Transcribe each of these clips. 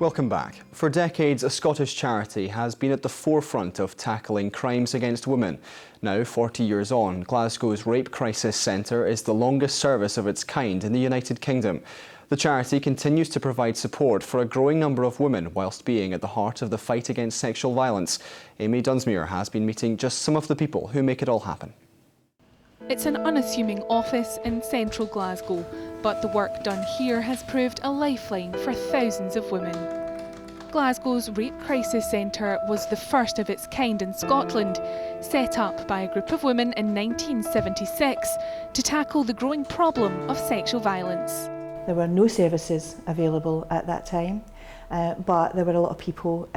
Welcome back. For decades, a Scottish charity has been at the forefront of tackling crimes against women. Now, 40 years on, Glasgow's Rape Crisis Centre is the longest service of its kind in the United Kingdom. The charity continues to provide support for a growing number of women whilst being at the heart of the fight against sexual violence. Amy Dunsmuir has been meeting just some of the people who make it all happen. It's an unassuming office in central Glasgow, but the work done here has proved a lifeline for thousands of women. Glasgow's Rape Crisis Centre was the first of its kind in Scotland, set up by a group of women in 1976 to tackle the growing problem of sexual violence. There were no services available at that time, but there were a lot of people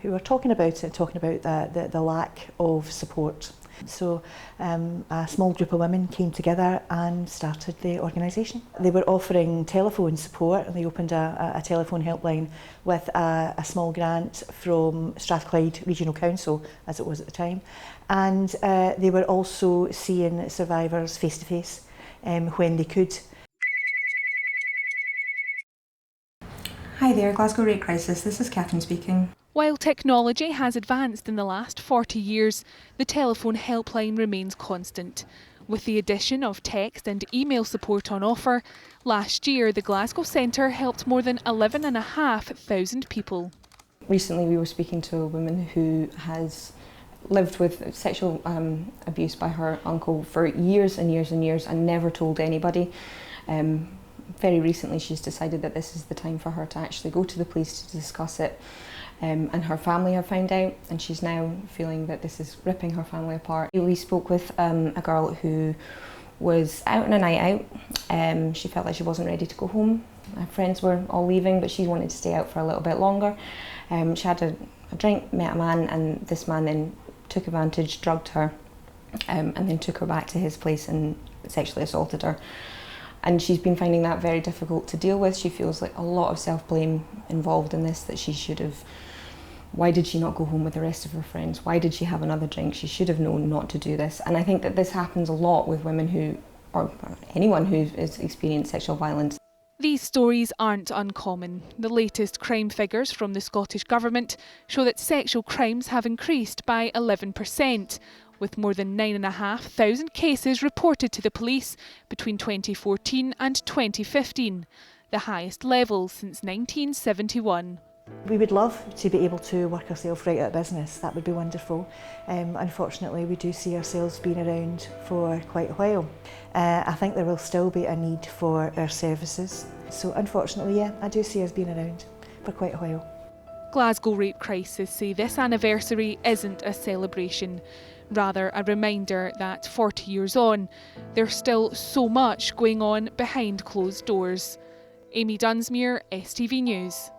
who were talking about the lack of support. So a small group of women came together and started the organisation. They were offering telephone support, and they opened a telephone helpline with a small grant from Strathclyde Regional Council, as it was at the time. And they were also seeing survivors face to face when they could. Hi there, Glasgow Rape Crisis, this is Catherine speaking. While technology has advanced in the last 40 years, the telephone helpline remains constant. With the addition of text and email support on offer, last year the Glasgow Centre helped more than 11,500 people. Recently we were speaking to a woman who has lived with sexual abuse by her uncle for years and years and years and never told anybody. Very recently she's decided that this is the time for her to actually go to the police to discuss it. And her family have found out, and she's now feeling that this is ripping her family apart. We spoke with a girl who was out on a night out. She felt like she wasn't ready to go home. Her friends were all leaving, but she wanted to stay out for a little bit longer. She had a drink, met a man, and this man then took advantage, drugged her, and then took her back to his place and sexually assaulted her. And she's been finding that very difficult to deal with. She feels like a lot of self-blame involved in this, that she should have. Why did she not go home with the rest of her friends? Why did she have another drink? She should have known not to do this. And I think that this happens a lot with women who, or anyone who has experienced sexual violence. These stories aren't uncommon. The latest crime figures from the Scottish Government show that sexual crimes have increased by 11%, with more than 9,500 cases reported to the police between 2014 and 2015, the highest level since 1971. We would love to be able to work ourselves right out of business. That would be wonderful. Unfortunately, we do see ourselves being around for quite a while. I think there will still be a need for our services. So unfortunately, yeah, I do see us being around for quite a while. Glasgow Rape Crisis say this anniversary isn't a celebration, rather a reminder that 40 years on, there's still so much going on behind closed doors. Amy Dunsmuir, STV News.